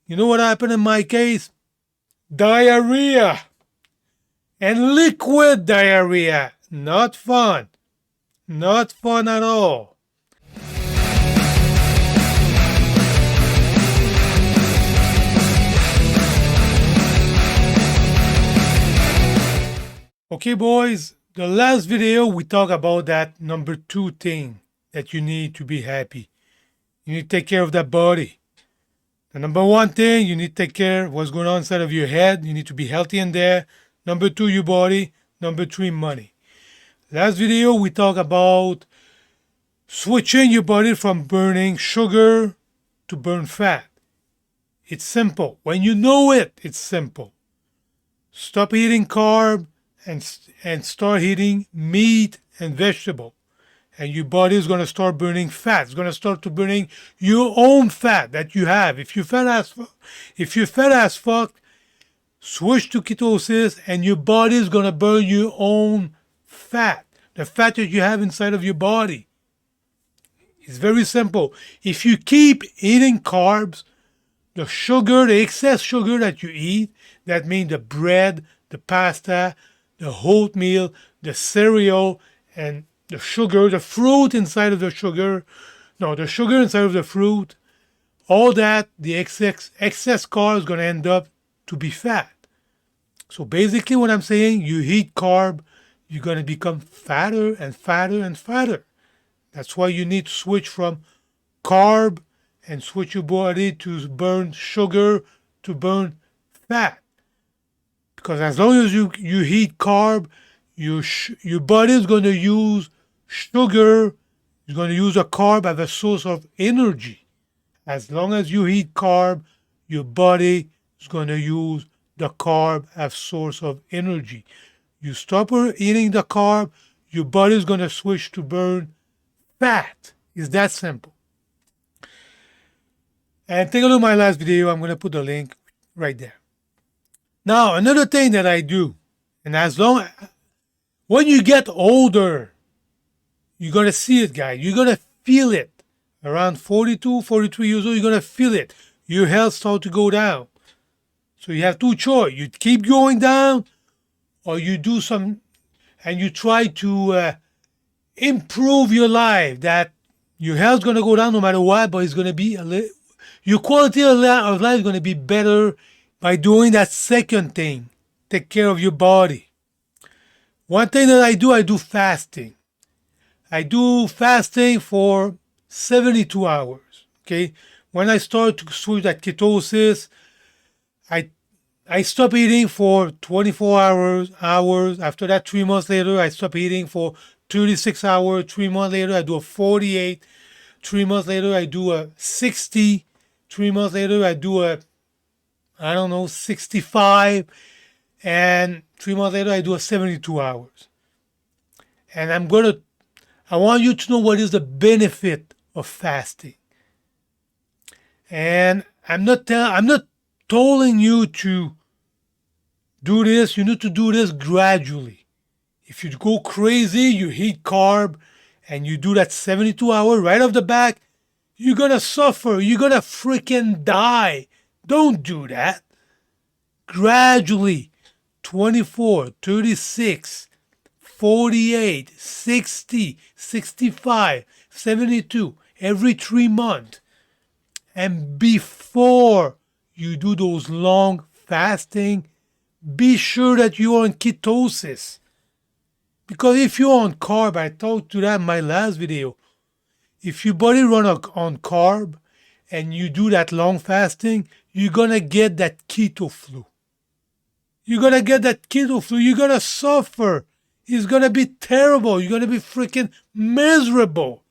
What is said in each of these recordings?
You know what happened in my case? Diarrhea. And liquid diarrhea. Not fun. Not fun at all. Okay, boys, the last video we talked about that number 2 thing that you need to be happy. You need to take care of that body. The number 1 thing, you need to take care of what's going on inside of your head. You need to be healthy in there. Number 2, your body. Number 3, money. Last video we talked about switching your body from burning sugar to burn fat. It's simple. When you know it, it's simple. Stop eating carb and start eating meat and vegetable. And your body is going to start burning fat. It's going to start to burning your own fat that you have. If you're fat as fuck, switch to ketosis and your body is going to burn your own fat. The fat that you have inside of your body. It's very simple. If you keep eating carbs, the sugar, the excess sugar that you eat, that means the bread, the pasta, the oatmeal, the cereal, and the sugar, the fruit inside of the sugar, the sugar inside of the fruit, all that, the excess carb is going to end up to be fat. So basically what I'm saying, you eat carb, you're going to become fatter and fatter and fatter. That's why you need to switch from carb and switch your body to burn sugar to burn fat. Because as long as you eat carb, your body is going to use sugar, is going to use a carb as a source of energy. As long as you eat carb, your body is going to use the carb as source of energy. You stop eating the carb, your body is going to switch to burn fat. It's that simple. And take a look at my last video. I'm going to put the link right there. Now, another thing that I do, and when you get older, you're going to see it, guys. You're going to feel it. Around 42, 43 years old, you're going to feel it. Your health starts to go down. So you have two choices. You keep going down, or you do some, and you try to improve your life. That your health's going to go down no matter what, but it's going to be your quality of life is going to be better by doing that second thing. Take care of your body. One thing that I do fasting. I do fasting for 72 hours. Okay. When I start to switch that ketosis, I stop eating for 24 hours. After that, 3 months later, I stop eating for 36 hours. 3 months later, I do a 48. 3 months later, I do a 60. 3 months later, I do a 65. And 3 months later, I do a 72 hours. And I want you to know what is the benefit of fasting. And I'm not telling you to do this. You need to do this gradually. If you go crazy, you eat carb, and you do that 72 hour right off the back, you're going to suffer. You're going to freaking die. Don't do that. Gradually, 24, 36, 48, 60, 65, 72, every 3 months. And before you do those long fasting, be sure that you are on ketosis. Because if you're on carb, I talked to that in my last video. If your body run on carb and you do that long fasting, you're going to get that keto flu. You're going to get that keto flu. You're going to suffer. It's going to be terrible. You're going to be freaking miserable.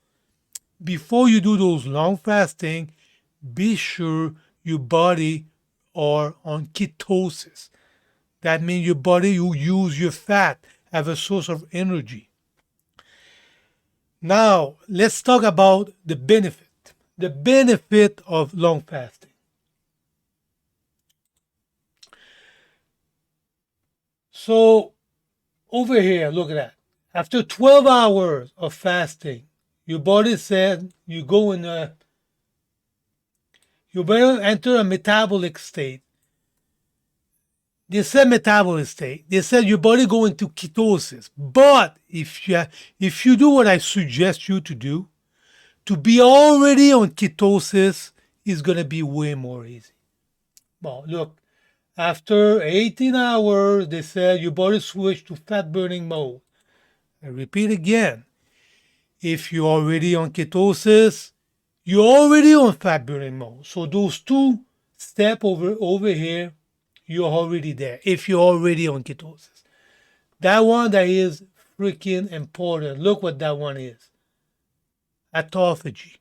Before you do those long fasting, be sure your body are on ketosis. That means your body will use your fat as a source of energy. Now, let's talk about the benefit. The benefit of long fasting. So, over here, look at that. After 12 hours of fasting, your body said you go you better enter a metabolic state. They said metabolic state. They said your body go into ketosis. But if you do what I suggest you to do, to be already on ketosis is gonna be way more easy. Well, look, after 18 hours, they said your body switched to fat burning mode. I repeat again, if you're already on ketosis, you're already on fat burning mode. So those two steps over here, you're already there if you're already on ketosis. That one that is freaking important. Look what that one is. Autophagy.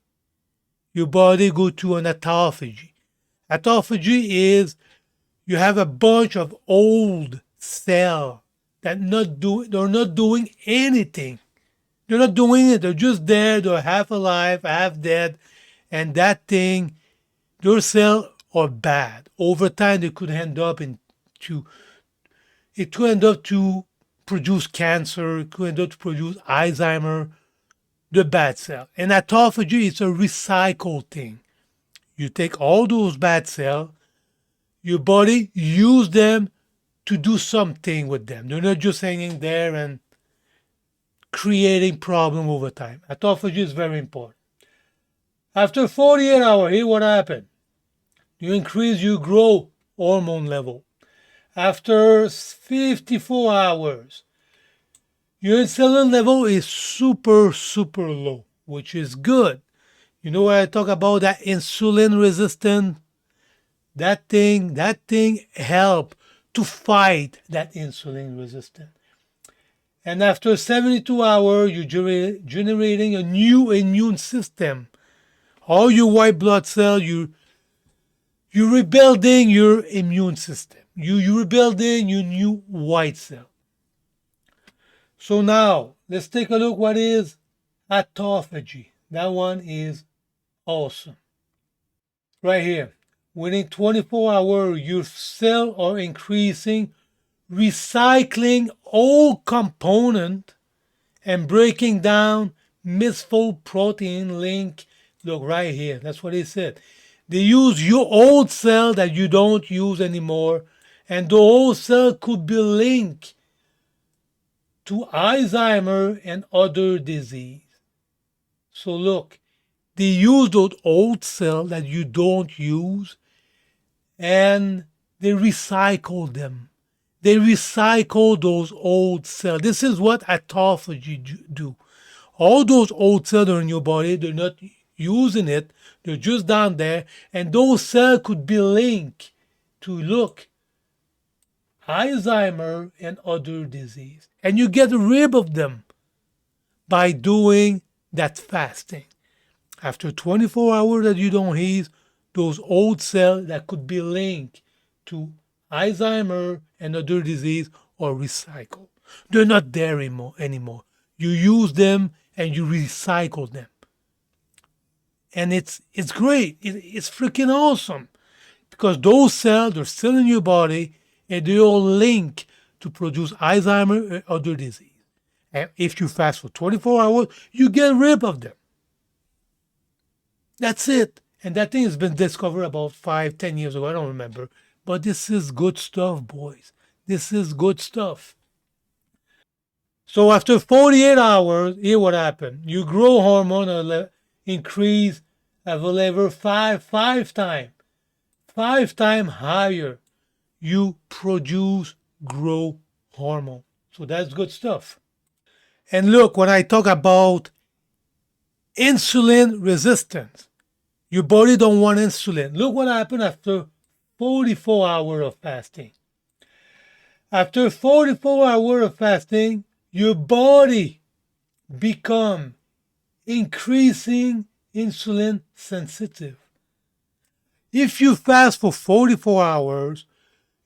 Your body go to an autophagy. Autophagy is you have a bunch of old cells that they're not doing anything. They're not doing it. They're just there. They're half alive, half dead. And that thing, their cells are bad. Over time, they could end up to produce cancer. It could end up to produce Alzheimer, the bad cell. And autophagy is a recycled thing. You take all those bad cells, your body use them to do something with them. They're not just hanging there and creating problem over time. Autophagy is very important. After 48 hours, here what happened. You increase your growth hormone level. After 54 hours, your insulin level is super, super low, which is good. You know when I talk about that insulin resistance? That thing help to fight that insulin resistance. And after 72 hours, you're generating a new immune system. All your white blood cells, you're rebuilding your immune system. You're rebuilding your new white cell. So now, let's take a look what is autophagy. That one is awesome. Right here. Within 24 hours, your cells are increasing, recycling old component and breaking down misfold protein link. Look right here. That's what he said. They use your old cell that you don't use anymore, and the old cell could be linked to Alzheimer and other disease. So look, they use those old cells that you don't use and they recycle them. They recycle those old cells. This is what autophagy do. All those old cells are in your body, they're not using it, they're just down there, and those cells could be linked to, look, Alzheimer and other disease. And you get rid of them by doing that fasting. After 24 hours that you don't eat, those old cells that could be linked to Alzheimer and other disease are recycled. They're not there anymore. You use them and you recycle them. And it's great. It's freaking awesome. Because those cells are still in your body and they all link to produce Alzheimer and other disease. And if you fast for 24 hours, you get rid of them. That's it. And that thing has been discovered about 5-10 years ago. I don't remember. But this is good stuff, boys. This is good stuff. So after 48 hours, here what happened. Your growth hormone increase at a level five times. 5 times higher. You produce growth hormone. So that's good stuff. And look, when I talk about insulin resistance, your body don't want insulin. Look what happened after 44 hours of fasting. After 44 hours of fasting, your body become increasing insulin sensitive. If you fast for 44 hours,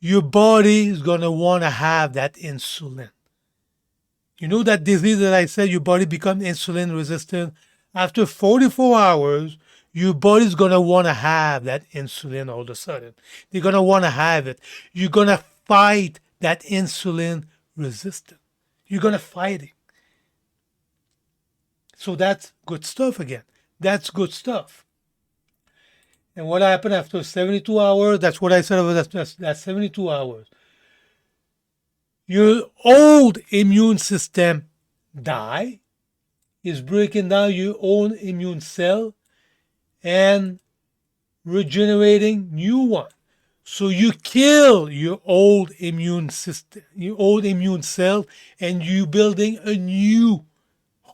your body is going to want to have that insulin. You know that disease that I said your body becomes insulin resistant? After 44 hours, your body's going to want to have that insulin all of a sudden. They're going to want to have it. You're going to fight that insulin resistance. You're going to fight it. So that's good stuff again. That's good stuff. And what happened after 72 hours? That's what I said about that's 72 hours. Your old immune system die, is breaking down your own immune cell and regenerating new one. So you kill your old immune system, your old immune cell, and you building a new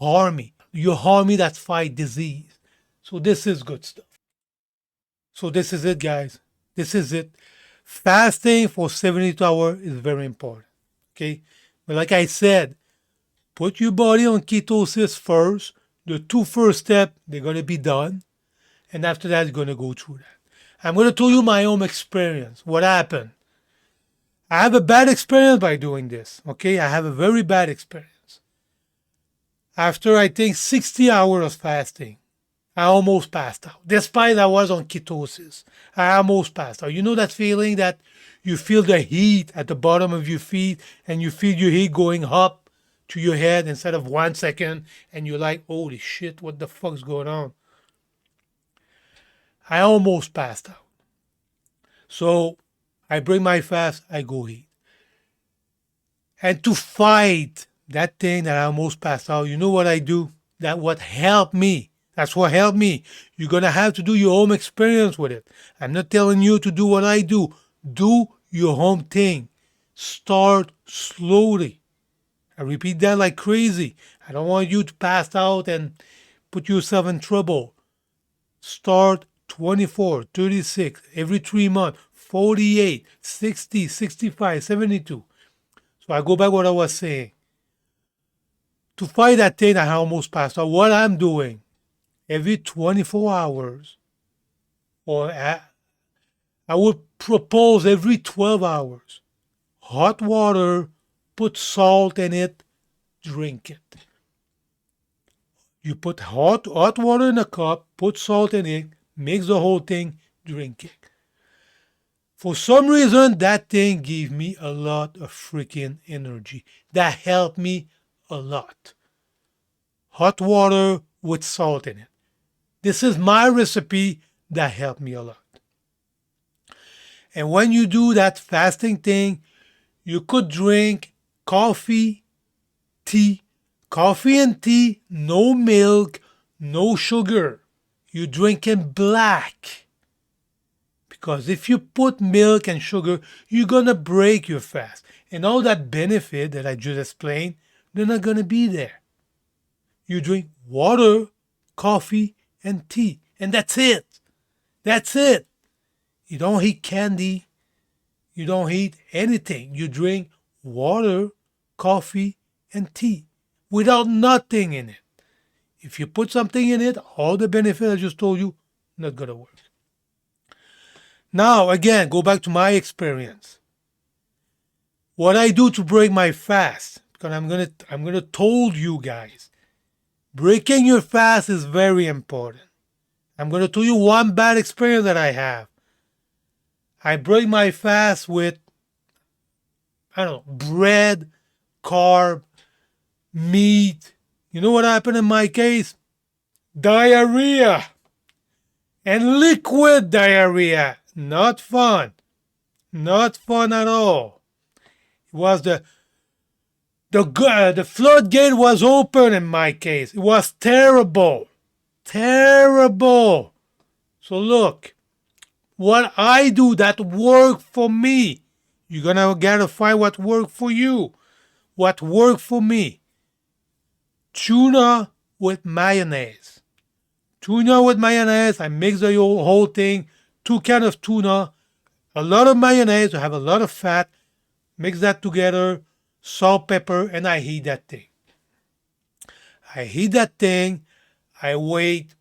army, your army that fight disease. So this is good stuff. So this is it, guys. This is it. Fasting for 72 hours is very important. Okay. But like I said, put your body on ketosis first. The two first steps, they're going to be done. And after that, you're going to go through that. I'm going to tell you my own experience. What happened? I have a bad experience by doing this. Okay. I have a very bad experience. After I think 60 hours of fasting, I almost passed out. Despite I was on ketosis, I almost passed out. You know that feeling that you feel the heat at the bottom of your feet and you feel your heat going up to your head instead of 1 second and you're like, holy shit, what the fuck's going on? I almost passed out. So I break my fast, I go eat. And to fight that thing that I almost passed out, you know what I do? That what helped me. That's what helped me. You're going to have to do your own experience with it. I'm not telling you to do what I do. Do your own thing. Start slowly. I repeat that like crazy. I don't want you to pass out and put yourself in trouble. Start 24, 36, every 3 months, 48, 60, 65, 72. So I go back what I was saying. To fight that thing I almost passed out, what I'm doing, every 24 hours, or I would propose every 12 hours, hot water, put salt in it, drink it. You put hot water in a cup, put salt in it, mix the whole thing, drink it. For some reason, that thing gave me a lot of freaking energy. That helped me a lot. Hot water with salt in it. This is my recipe that helped me a lot. And when you do that fasting thing, you could drink coffee, tea. Coffee and tea, no milk, no sugar. You drink it black. Because if you put milk and sugar, you're going to break your fast. And all that benefit that I just explained, they're not going to be there. You drink water, coffee, and tea. And that's it. That's it. You don't eat candy. You don't eat anything. You drink water, coffee, and tea without nothing in it. If you put something in it, all the benefits I just told you, not going to work. Now, again, go back to my experience. What I do to break my fast, because I'm gonna told you guys, breaking your fast is very important. I'm gonna tell you one bad experience that I have. I break my fast with, I don't know, bread, carb, meat. You know what happened in my case? Diarrhea. And liquid diarrhea. Not fun. Not fun at all. It was the floodgate was open in my case. It was terrible. Terrible. So look, what I do that worked for me. You're gonna gotta find what worked for you. What worked for me. Tuna with mayonnaise. Tuna with mayonnaise. I mix the whole thing. 2 cans of tuna. A lot of mayonnaise. I have a lot of fat. Mix that together. Salt, pepper, and I heat that thing. I heat that thing. I wait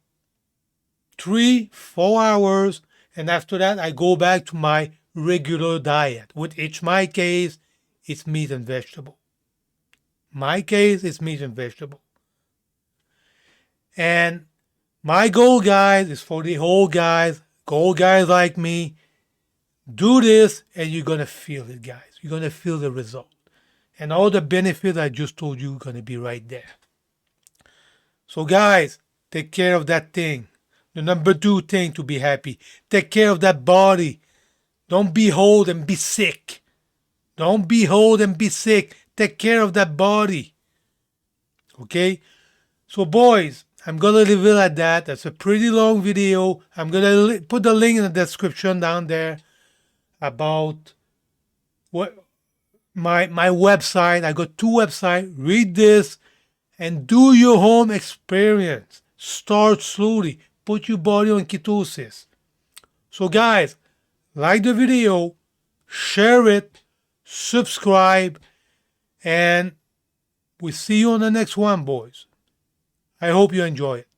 3-4 hours. And after that, I go back to my regular diet. Which in my case, it's meat and vegetable. My case, it's meat and vegetable. And my goal, guys, is for the whole guys like me. Do this and you're going to feel it, guys. You're going to feel the result. And all the benefits I just told you are going to be right there. So, guys, take care of that thing. The number two thing to be happy. Take care of that body. Don't be old and be sick. Don't be old and be sick. Take care of that body. Okay? So, boys, I'm going to leave it at that. That's a pretty long video. I'm going to put the link in the description down there about what my website. I got two websites. Read this and do your home experience. Start slowly. Put your body on ketosis. So, guys, like the video, share it, subscribe, and we'll see you on the next one, boys. I hope you enjoy it.